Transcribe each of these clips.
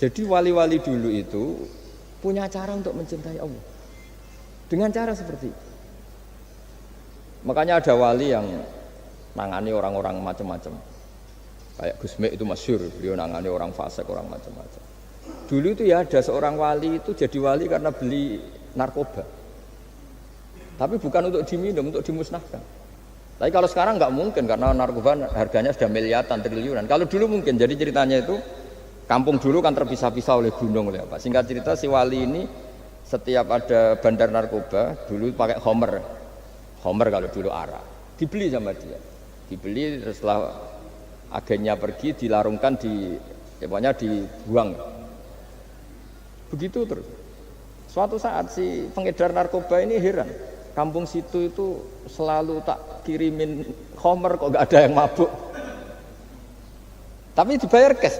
Jadi wali-wali dulu itu punya cara untuk mencintai Allah. Dengan cara seperti itu. Makanya ada wali yang nangani orang-orang macam-macam. Kayak Gusme itu masyhur, beliau nangani orang fasik, orang macam-macam. Dulu itu ya ada seorang wali itu jadi wali karena beli narkoba. Tapi bukan untuk diminum, untuk dimusnahkan. Tapi kalau sekarang nggak mungkin karena narkoba harganya sudah miliaran, triliunan. Kalau dulu mungkin. Jadi ceritanya itu kampung dulu kan terpisah-pisah oleh gunung, oleh apa. Singkat cerita si wali ini setiap ada bandar narkoba dulu pakai Homer kalau dulu arak. Dibeli sama dia. Dibeli setelah agennya pergi dilarungkan pokoknya dibuang. Begitu terus. Suatu saat si pengedar narkoba ini heran. Kampung situ itu selalu tak kirimin Homer kok gak ada yang mabuk. Tapi dibayar cash.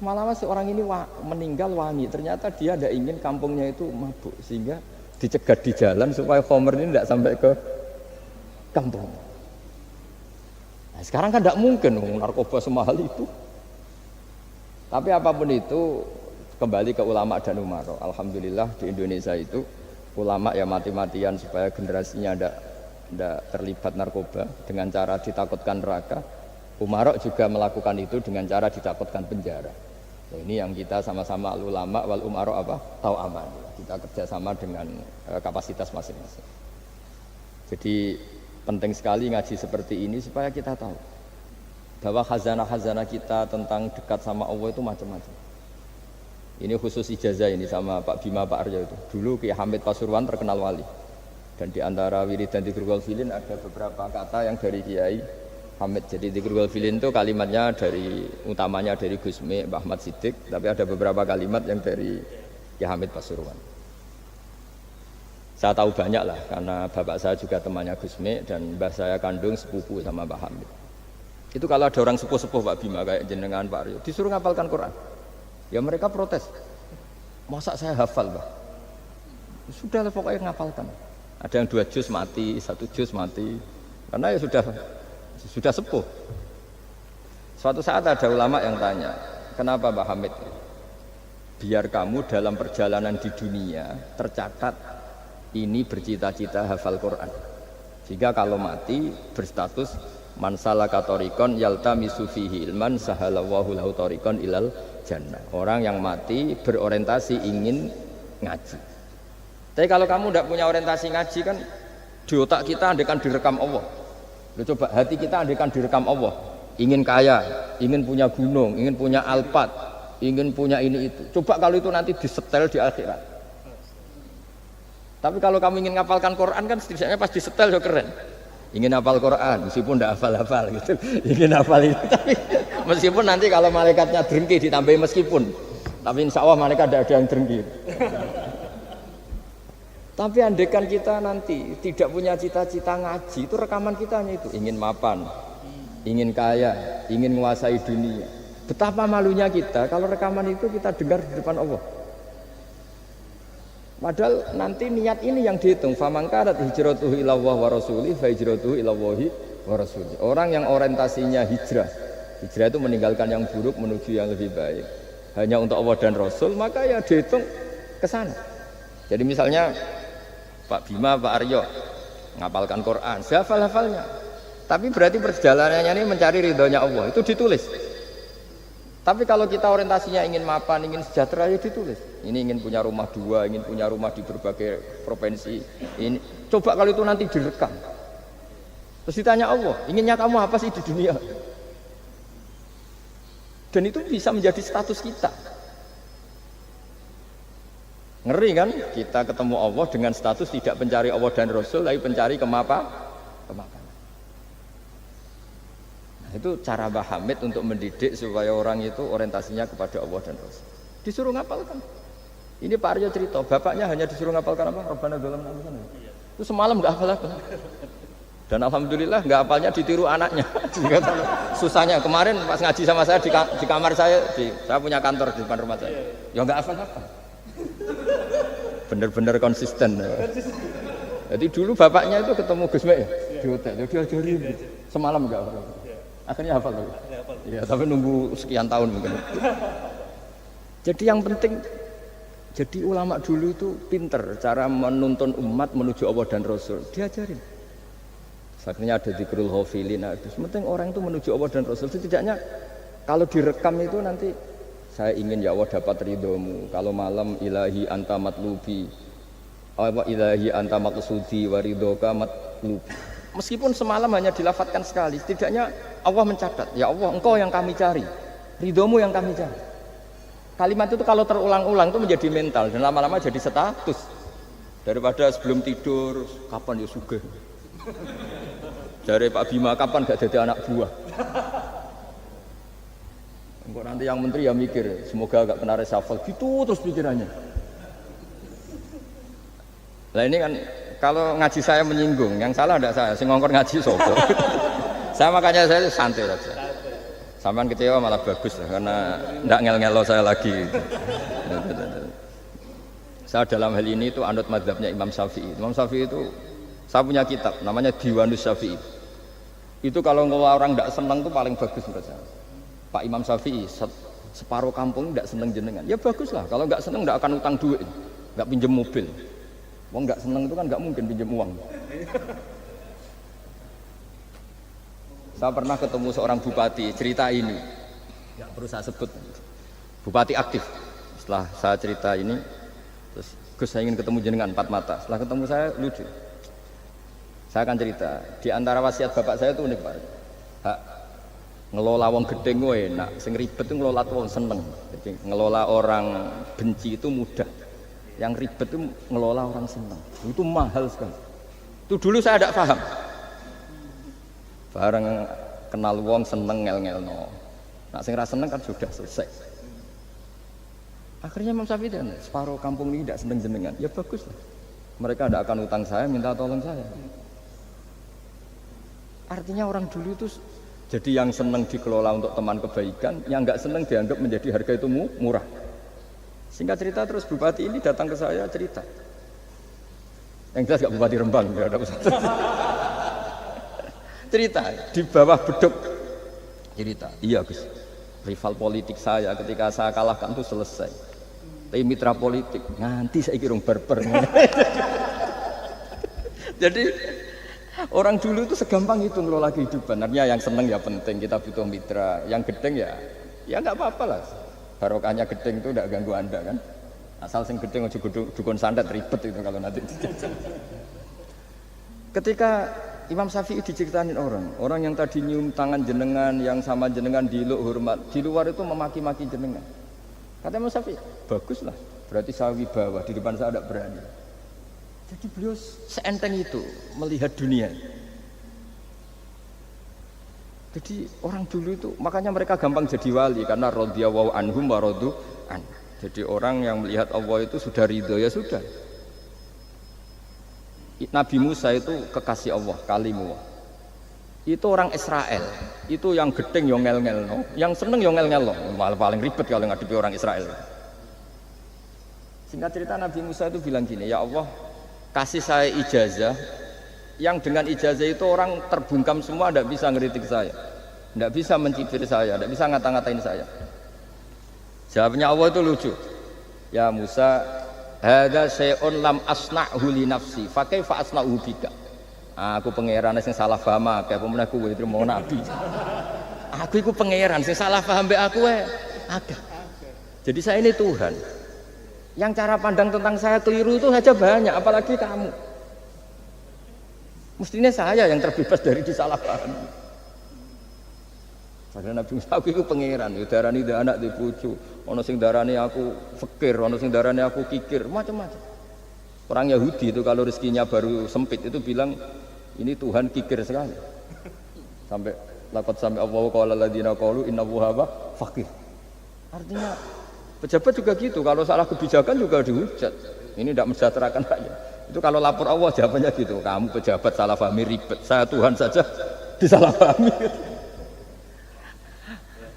Malah seorang ini meninggal wangi. Ternyata dia tidak ingin kampungnya itu mabuk sehingga dicegat di jalan supaya Homer ini tidak sampai ke kampung. Nah, sekarang kan tidak mungkin narkoba semahal itu. Tapi apapun itu kembali ke ulama dan umaro. Alhamdulillah di Indonesia itu ulama ya mati-matian supaya generasinya tidak terlibat narkoba dengan cara ditakutkan neraka. Umaro juga melakukan itu dengan cara ditakutkan penjara. Nah, ini yang kita sama-sama ulama wal umaro tahu aman. Kita kerjasama dengan kapasitas masing-masing. Jadi penting sekali ngaji seperti ini supaya kita tahu bahwa khazanah-khazanah kita tentang dekat sama Allah itu macam-macam. Ini khusus ijazah ini sama Pak Bima, Pak Aryo itu. Dulu Kiai Hamid Pasuruan terkenal wali. Dan di antara wirid dan dzikrul filin ada beberapa kata yang dari Kiai Hamid. Jadi dzikrul filin itu kalimatnya utamanya dari Gusme, Mbah Ahmad Siddiq, tapi ada beberapa kalimat yang dari Kiai Hamid Pasuruan. Saya tahu banyak lah karena bapak saya juga temannya Gusme dan mbah saya kandung sepupu sama Mbah Hamid. Itu kalau ada orang sepuh-sepuh Pak Bima kayak jenengan Pak Aryo disuruh ngapalkan Quran. Ya mereka protes. Masa saya hafal, Pak? Sudah lah pokoknya ngapalkan. Ada yang 2 juz mati, 1 juz mati. Karena ya sudah sepuh. Suatu saat ada ulama yang tanya, "Kenapa Mbah Hamid? Biar kamu dalam perjalanan di dunia tercatat ini bercita-cita hafal Quran. Sehingga kalau mati berstatus man salaka thariqan yaltamisu fihi ilman sahalallahu lahu thariqan ilal jannah." Orang yang mati berorientasi ingin ngaji. Tapi kalau kamu tidak punya orientasi ngaji kan di otak kita andaikan direkam Allah. Coba hati kita andaikan direkam Allah. Ingin kaya, ingin punya gunung, ingin punya alpat, ingin punya ini itu. Coba kalau itu nanti disetel di akhirat. Tapi kalau kamu ingin ngapalkan Quran kan setidaknya pas disetel so keren. Ingin hafal Quran meskipun tidak hafal-hafal gitu. Ingin hafal itu tapi meskipun nanti kalau malaikatnya drengki ditambahi meskipun. Tapi insya Allah malaikat tidak ada yang drengki. Tapi andaikan kita nanti tidak punya cita-cita ngaji, itu rekaman kita hanya itu. Ingin mapan, ingin kaya, ingin menguasai dunia. Betapa malunya kita kalau rekaman itu kita dengar di depan Allah. Padahal nanti niat ini yang dihitung. Faman kanat hijratuhu ilallah wa rasulih fa hijratuhu ilallahi wa rasulih. Orang yang orientasinya hijrah itu meninggalkan yang buruk menuju yang lebih baik. Hanya untuk Allah dan Rasul, maka ya dihitung ke sana. Jadi misalnya Pak Bima, Pak Aryo ngapalkan Quran, hafal-hafalnya. Tapi berarti perjalanannya ini mencari ridhonya Allah, itu ditulis. Tapi kalau kita orientasinya ingin mapan, ingin sejahtera, ya ditulis. Ini ingin punya rumah 2, ingin punya rumah di berbagai provinsi. Ini coba kalau itu nanti direkam. Terus ditanya Allah, inginnya kamu apa sih di dunia? Dan itu bisa menjadi status kita. Ngeri kan? Kita ketemu Allah dengan status tidak pencari Allah dan Rasul, tapi pencari kemapanan. Nah, itu cara Mbah Hamid untuk mendidik supaya orang itu orientasinya kepada Allah dan Rasul. Disuruh ngapalkan. Ini Pak Aryo cerita, bapaknya hanya disuruh ngapalkan apa? Rabbana dzalamna anfusana. Itu semalam nggak hafal. Dan alhamdulillah nggak hafalnya ditiru anaknya. Susahnya kemarin pas ngaji sama saya di kamar saya punya kantor di depan rumah saya. Ya nggak hafal-hafal. Bener-bener konsisten. Jadi dulu bapaknya itu ketemu Gus Mek ya, di hotel, dia diajarin semalam enggak. Akhirnya hafal tuh. Ya, tapi nunggu sekian tahun mungkin. Jadi yang penting, jadi ulama dulu itu pinter cara menuntun umat menuju Allah dan Rasul. Diajarin. Akhirnya ada dzikrul ghafilin. Penting orang itu menuju Allah dan Rasul. Setidaknya kalau direkam itu nanti saya ingin ya Allah dapat ridhomu. Kalau malam ilahi anta matlubi, ilahi anta maqsudi wa ridhoka matlubi. Meskipun semalam hanya dilafatkan sekali, setidaknya Allah mencatat, ya Allah engkau yang kami cari, ridhomu yang kami cari. Kalimat itu kalau terulang-ulang itu menjadi mental dan lama-lama jadi status. Daripada sebelum tidur, kapan ya sugih. Dari Pak Bima, kapan gak jadi anak buah. Engkau nanti yang menteri ya mikir, semoga gak kena reshuffle, gitu terus pikirannya. Nah ini kan, kalau ngaji saya menyinggung, yang salah tidak saya, sing ngongkor ngaji sopo. Saya makanya saya santai saja. Sampean kecewa malah bagus lah, karena tidak ngel-ngelo saya lagi. Saya dalam hal ini itu anut mazhabnya Imam Syafi'i. Imam Syafi'i itu, saya punya kitab, namanya Diwanus Syafi'i. Itu kalau orang tidak senang itu paling bagus menurut saya. Pak Imam Syafi'i, separuh kampung tidak senang jenengan. Ya bagus lah, kalau nggak senang tidak akan utang duit, nggak pinjam mobil. Wong nggak seneng itu kan nggak mungkin pinjam uang. Saya pernah ketemu seorang bupati cerita ini, nggak perlu saya sebut. Bupati aktif. Setelah saya cerita ini, terus Gus saya ingin ketemu jenengan empat mata. Setelah ketemu saya lucu. Saya akan cerita. Di antara wasiat bapak saya itu unik Pak. Hak ngelola wong gedeng gue enak, sing ribet itu ngelola wong seneng. Jadi ngelola orang benci itu mudah. Yang ribet itu ngelola orang senang, itu mahal sekali. Itu dulu saya tidak paham. Bareng kenal wong seneng ngel-ngel no. Nak sing ra seneng kan sudah selesai. Akhirnya Imam Syafi'i dan separuh kampung ini tidak seneng jenengan. Ya bagus lah. Mereka tidak akan utang saya, minta tolong saya. Artinya orang dulu itu jadi yang seneng dikelola untuk teman kebaikan, yang nggak seneng dianggap menjadi harga itu murah. Singkat cerita terus bupati ini datang ke saya cerita. Yang jelas gak bupati Rembang, ya ada usah. Cerita di bawah beduk. Cerita, iya Gus. Rival politik saya ketika saya kalahkan itu selesai. Tapi mitra politik nanti saya kirung barber. Jadi orang dulu itu segampang itu ngelola kehidupan. Artinya yang seneng ya penting, kita butuh mitra. Yang gedeng ya nggak apa-apa lah. Barokahnya gedeng itu tidak ganggu anda kan. Asal sing gedeng aja dukun santet ribet itu kalau nanti. Ketika Imam Syafi'i diceritain orang yang tadi nyium tangan jenengan, yang sama jenengan diluk hormat, di luar itu memaki-maki jenengan. Kata Imam Syafi'i, baguslah, berarti saya wibawa, di depan saya tidak berani. Jadi beliau seenteng itu melihat dunia. Jadi orang dulu itu makanya mereka gampang jadi wali karena radhiyallahu anhum wa radu an. Jadi orang yang melihat Allah itu sudah ridho ya sudah. Nabi Musa itu kekasih Allah, kalimullah. Itu orang Israel. Itu yang gedeng yo ngel-ngel no, yang seneng yo ngel-ngel no. Malah paling ribet kalau ngadepi orang Israel. Singkat cerita Nabi Musa itu bilang gini, ya Allah, kasih saya ijazah. Yang dengan ijazah itu orang terbungkam semua, tidak bisa ngeritik saya, tidak bisa mencibir saya, tidak bisa ngata-ngatain saya. Jawabnya Allah itu lucu. Ya Musa, hadza syai'un lam asna'hu li nafsi, fa kaifa asna'hu bika. Aku pangeran sing salah paham akeh, pemen aku kowe trimo nabi. Aku iku pangeran sing salah paham mbek aku akeh. Jadi saya ini Tuhan. Yang cara pandang tentang saya keliru itu saja banyak, apalagi kamu. Mestinya saya yang terbebas dari disalahpahami. Karena Nabi Musa aku itu pangeran, darani anak di bojo, ono sing darani aku fakir, ono sing darani aku kikir, macam-macam. Orang Yahudi itu kalau rezekinya baru sempit itu bilang ini Tuhan kikir sekali. Sampai laqad sampai Allah qala alladziina qalu innallaha faqir. Artinya pejabat juga gitu, kalau salah kebijakan juga dihujat. Ini tidak mensejahterakan rakyat. Itu kalau lapor Allah jawabannya gitu, kamu pejabat salah pahami ribet, saya Tuhan saja disalahpahami.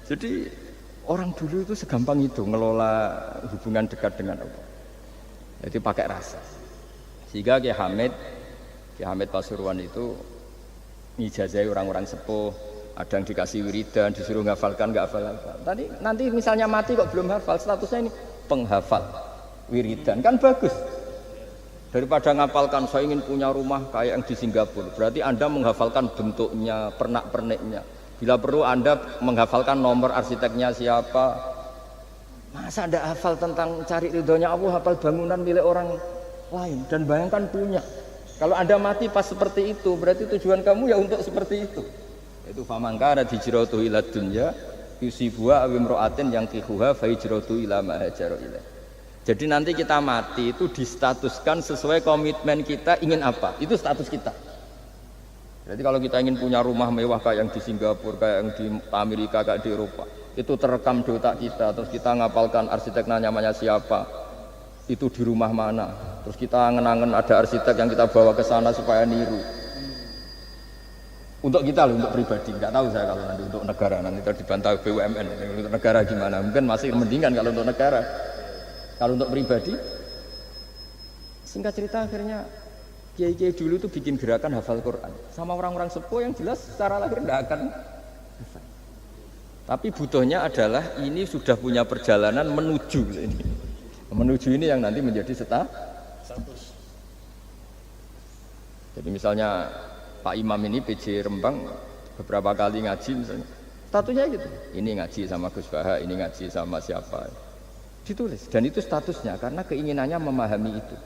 Jadi orang dulu itu segampang itu ngelola hubungan dekat dengan Allah. Jadi pakai rasa. Sehingga Kiai Hamid Pasuruan itu ngijazai orang-orang sepuh, Ada yang dikasih wiridan, disuruh menghafalkan, nggak hafal-hafal. Tadi nanti misalnya mati kok belum hafal, statusnya ini penghafal wiridan, kan bagus. Daripada ngapalkan saya ingin punya rumah kayak yang di Singapura, berarti Anda menghafalkan bentuknya, pernak-perniknya. Bila perlu Anda menghafalkan nomor arsiteknya siapa. Masa Anda hafal tentang cari ridhonya Allah, hafal bangunan milik orang lain dan bayangkan punya. Kalau Anda mati pas seperti itu, berarti tujuan kamu ya untuk seperti itu. Itu famangkana hijratuhu ila dunya yusibuha aw imra'atin yang kihuha fa hijratuhu ila ma hajara ilaih. Jadi nanti kita mati itu distatuskan sesuai komitmen kita ingin apa, itu status kita. Jadi kalau kita ingin punya rumah mewah kayak yang di Singapura, kayak yang di Amerika, kayak di Eropa, itu terekam di otak kita, terus kita ngapalkan arsiteknya namanya siapa, itu di rumah mana, terus kita ngenangen ada arsitek yang kita bawa ke sana supaya niru. Untuk kita loh, untuk pribadi, nggak tahu saya kalau nanti untuk negara, nanti dibantah BUMN, untuk negara gimana, mungkin masih mendingan kalau untuk negara. Kalau untuk pribadi, singkat cerita akhirnya kiai-kiai dulu itu bikin gerakan hafal Quran sama orang-orang sepuh yang jelas secara lahir tidak akan hafal. Tapi butuhnya adalah ini sudah punya perjalanan menuju ini. Menuju ini yang nanti menjadi status. Jadi misalnya Pak Imam ini PJ Rembang beberapa kali ngaji misalnya, statusnya gitu. Ini ngaji sama Gus Baha, ini ngaji sama siapa. Ditulis dan itu statusnya karena keinginannya memahami itu.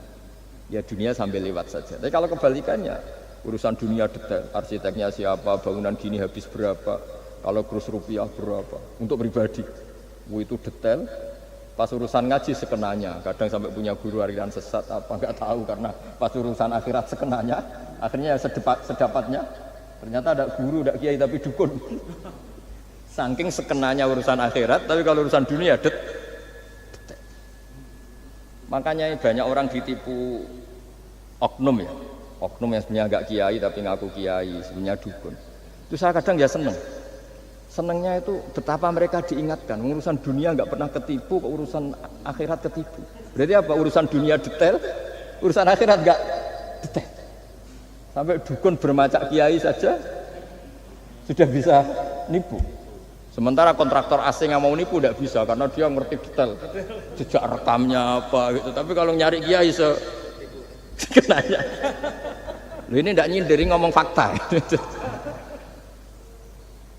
Ya dunia sambil lewat saja. Tapi kalau kebalikannya, urusan dunia detail, arsiteknya siapa, bangunan gini habis berapa, kalau kurs rupiah berapa, untuk pribadi, itu detail. Pas urusan ngaji sekenanya, kadang sampai punya guru aliran sesat apa nggak tahu karena pas urusan akhirat sekenanya, akhirnya sedapatnya, ternyata ada guru, ada kiai tapi dukun. Saking sekenanya urusan akhirat, tapi kalau urusan dunia detail. Makanya banyak orang ditipu oknum ya, oknum yang sebenarnya agak kiai tapi ngaku kiai, sebenarnya dukun. Itu saya kadang ya senengnya itu betapa mereka diingatkan, urusan dunia nggak pernah ketipu, kok urusan akhirat ketipu. Berarti apa? Urusan dunia detail, urusan akhirat nggak detail. Sampai dukun bermacak kiai saja sudah bisa nipu. Sementara kontraktor asing yang mau nipu tidak bisa karena dia ngerti detail jejak rekamnya apa gitu. Tapi kalau nyari kiai sekenanya, lu ini tidak nyindirin ngomong fakta.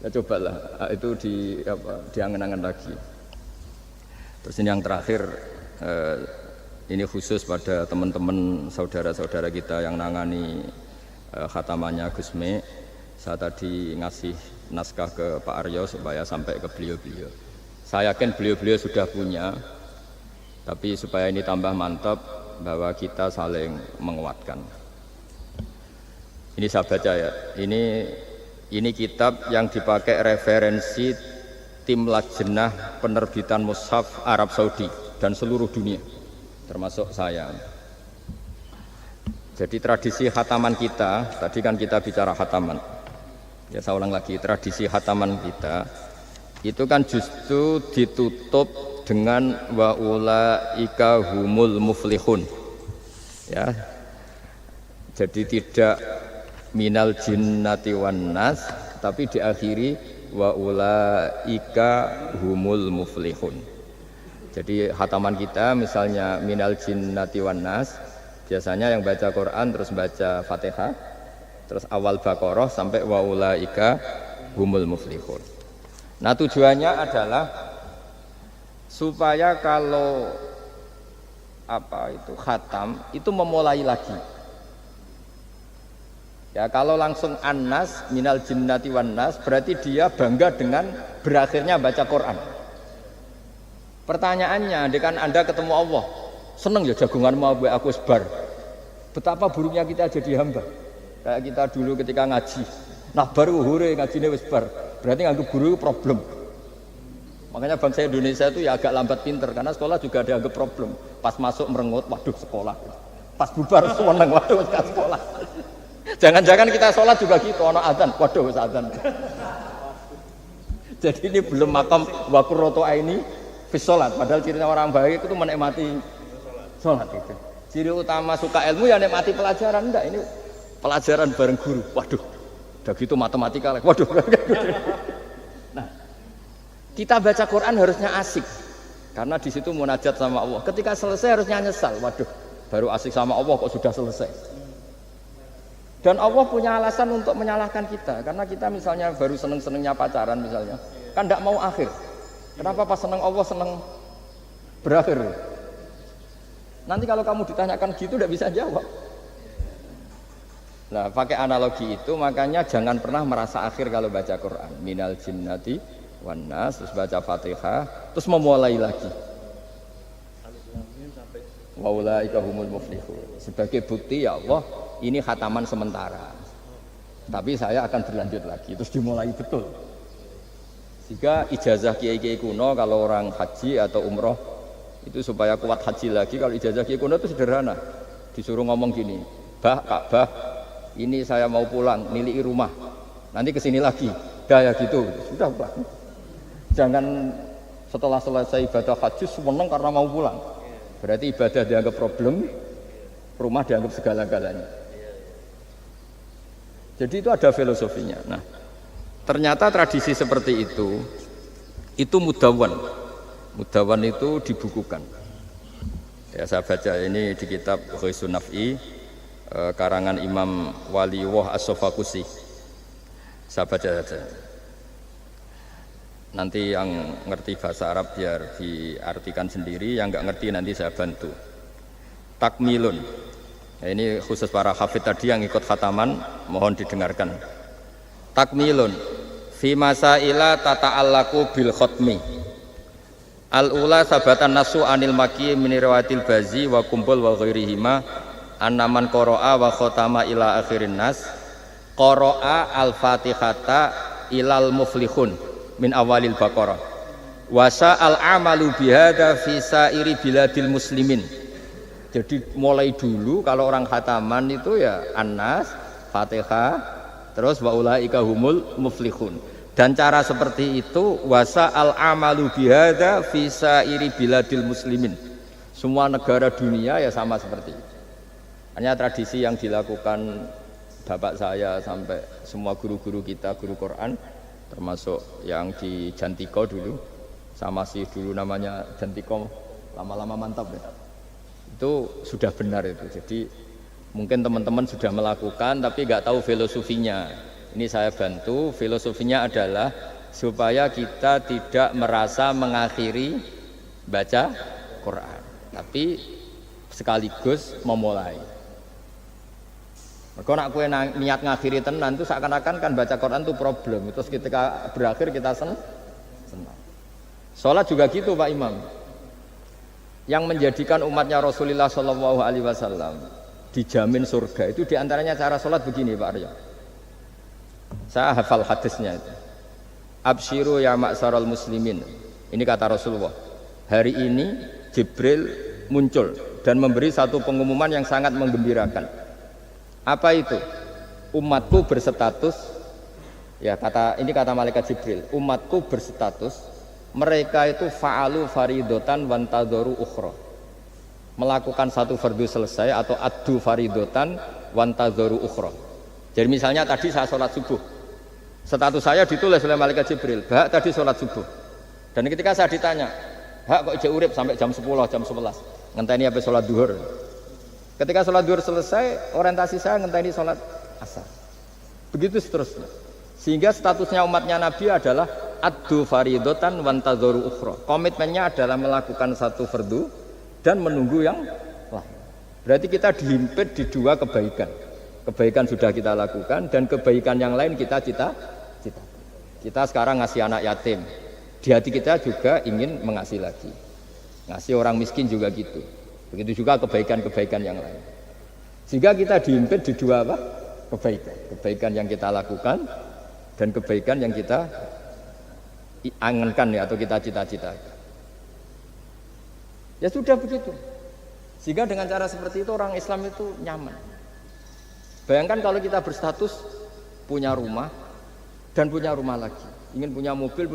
Ya cobalah itu diangen-angen lagi. Terus ini yang terakhir, ini khusus pada teman-teman saudara-saudara kita yang nangani khatamannya Gusme. Saya tadi ngasih naskah ke Pak Aryo supaya sampai ke beliau-beliau. Saya yakin beliau-beliau sudah punya, tapi supaya ini tambah mantap bahwa kita saling menguatkan. Ini saya baca ya. Ini kitab yang dipakai referensi tim lajnah penerbitan mushaf Arab Saudi dan seluruh dunia, termasuk saya. Jadi tradisi khataman kita, tadi kan kita bicara khataman. Ya saya ulang lagi, tradisi khataman kita itu kan justru ditutup dengan wa ulaika humul muflihun. Ya. Jadi tidak minal jinnati wan nas, tapi diakhiri wa ulaika humul muflihun. Jadi khataman kita misalnya minal jinnati wan nas, biasanya yang baca Quran terus baca Fatihah, terus awal Baqarah sampai wa ulaika humul muflihun. Nah tujuannya adalah supaya kalau khatam itu memulai lagi. Ya kalau langsung an-nas minal jinnati wan nas berarti dia bangga dengan berakhirnya baca Quran. Pertanyaannya, dengan Anda ketemu Allah, seneng ya jagungan mau aku sebar. Betapa buruknya kita jadi hamba. Kayak kita dulu ketika ngaji, nah baru hure ngajine wis bar, berarti nganggep guru problem. Makanya bangsa Indonesia itu ya agak lambat pinter karena sekolah juga dianggap problem. Pas masuk merengut, waduh sekolah. Pas bubar seneng, waduh wis sekolah. Jangan-jangan kita sholat juga gitu, ono adzan, waduh wis adzan. Jadi ini belum makam wa qurratu aini fi sholat, padahal cirinya orang baik itu menikmati sholat itu. Ciri utama suka ilmu ya nikmati pelajaran, enggak ini pelajaran bareng guru, waduh Udah gitu matematika, waduh. Nah, kita baca Quran harusnya asik, karena di situ munajat sama Allah. Ketika selesai harusnya nyesal, waduh, baru asik sama Allah kok sudah selesai. Dan Allah punya alasan untuk menyalahkan kita, karena kita misalnya baru seneng-senengnya pacaran misalnya, kan tidak mau akhir. Kenapa pas seneng Allah seneng berakhir? Nanti kalau kamu ditanyakan gitu tidak bisa jawab. Nah, pakai analogi itu makanya jangan pernah merasa akhir kalau baca Quran. Minal jinnati wan nas, terus baca Fatihah, terus memulai lagi. Wa ulaika humul muflihun. Sebagai bukti ya Allah, ini khataman sementara. Tapi saya akan berlanjut lagi, terus dimulai betul. Sehingga ijazah kiai-kiai kuno kalau orang haji atau umroh itu supaya kuat haji lagi, kalau ijazah kiai kuno itu sederhana. Disuruh ngomong gini, "Bah, Ka'bah, ini saya mau pulang, miliki rumah. Nanti kesini lagi." Dah ya gitu, sudah pulang. Jangan setelah selesai ibadah haji seneng karena mau pulang. Berarti ibadah dianggap problem, rumah dianggap segala-galanya. Jadi itu ada filosofinya. Nah, ternyata tradisi seperti itu mudawwan. Mudawwan itu dibukukan. Ya, saya baca ini di kitab Ghaisun Naf'i, karangan Imam Waliullah As-Sofakusi. Saya baca saja. Nanti yang ngerti bahasa Arab biar diartikan sendiri, yang nggak ngerti nanti saya bantu. Takmilun. Ya, ini khusus para hafid tadi yang ikut khataman, mohon didengarkan. Takmilun fi masaila tata'allaku bil khotmi. Al-ula sabatan nasu anil maki min riwayatil bazi wa kumpul wa ghairihima annaman qara'a wa khotama ila akhirin nas qara'a al-fatihata ilal muflihun min awalil baqarah wa sa'al amalu bihada fi sa'iri biladil muslimin. Jadi mulai dulu kalau orang khataman itu ya An-Nas, Fatihah, terus wa ulaika humul muflihun. Dan cara seperti itu wasa al amalu bihada fi sa'iri biladil muslimin. Semua negara dunia ya sama seperti itu. Hanya tradisi yang dilakukan bapak saya sampai semua guru-guru kita, guru Quran, termasuk yang di Jantiko dulu, sama sih dulu namanya Jantiko, lama-lama mantap ya. Itu sudah benar itu. Jadi mungkin teman-teman sudah melakukan tapi nggak tahu filosofinya. Ini saya bantu. Filosofinya adalah supaya kita tidak merasa mengakhiri baca Quran, tapi sekaligus memulai. Kalau nak kue niat ngakhiri tenan itu seakan-akan kan baca Quran itu problem. Terus ketika berakhir kita senang. Sholat juga gitu Pak Imam. Yang menjadikan umatnya Rasulullah Shallallahu Alaihi Wasallam dijamin surga itu diantaranya cara sholat begini Pak Arya. Saya hafal hadisnya itu. Absyiru ya ma'syaral muslimin. Ini kata Rasulullah. Hari ini Jibril muncul dan memberi satu pengumuman yang sangat menggembirakan. Apa itu? Umatku berstatus, ya ini kata malaikat Jibril. Umatku berstatus. Mereka itu fa'alu faridotan wantadzoru ukhra. Melakukan satu fardu selesai atau addu faridotan wantadzoru ukhra. Jadi misalnya tadi saya sholat subuh, status saya ditulis oleh malaikat Jibril, Hak tadi sholat subuh. Dan ketika saya ditanya, Hak kok ijek urip sampai jam 10, jam 11, ngenteni apa sholat duhur. Ketika sholat duhur selesai, orientasi saya ngenteni sholat asar. Begitu seterusnya. Sehingga statusnya umatnya Nabi adalah addu faridotan wantadzoru ukhra. Komitmennya adalah melakukan satu fardu dan menunggu yang lain. Berarti kita dihimpit di dua kebaikan. Kebaikan sudah kita lakukan dan kebaikan yang lain kita cita. Kita sekarang ngasih anak yatim. Di hati kita juga ingin mengasih lagi. Ngasih orang miskin juga gitu. Begitu juga kebaikan-kebaikan yang lain. Sehingga kita dihimpit di dua apa? Kebaikan. Kebaikan yang kita lakukan dan kebaikan yang kita angankan ya, atau kita cita-cita. Ya sudah begitu. Sehingga dengan cara seperti itu orang Islam itu nyaman. Bayangkan kalau kita berstatus punya rumah dan punya rumah lagi, ingin punya mobil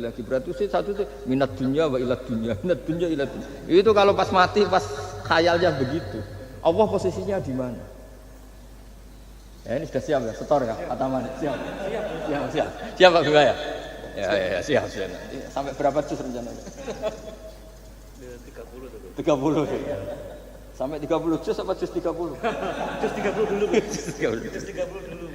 lagi, berarti satu itu minat dunia wa ilat dunia, minat dunia ilat dunia. Itu kalau pas mati, pas khayalnya begitu, Allah posisinya di mana? Ya ini sudah siap ya, setor ya, Ataman. Siap Pak Bima ya. Ya, siap. Nanti sampai berapa juz rencananya? 30 dulu. 30. Sampai 30 juz apa juz 30? Juz 30 dulu. Juz 30 dulu.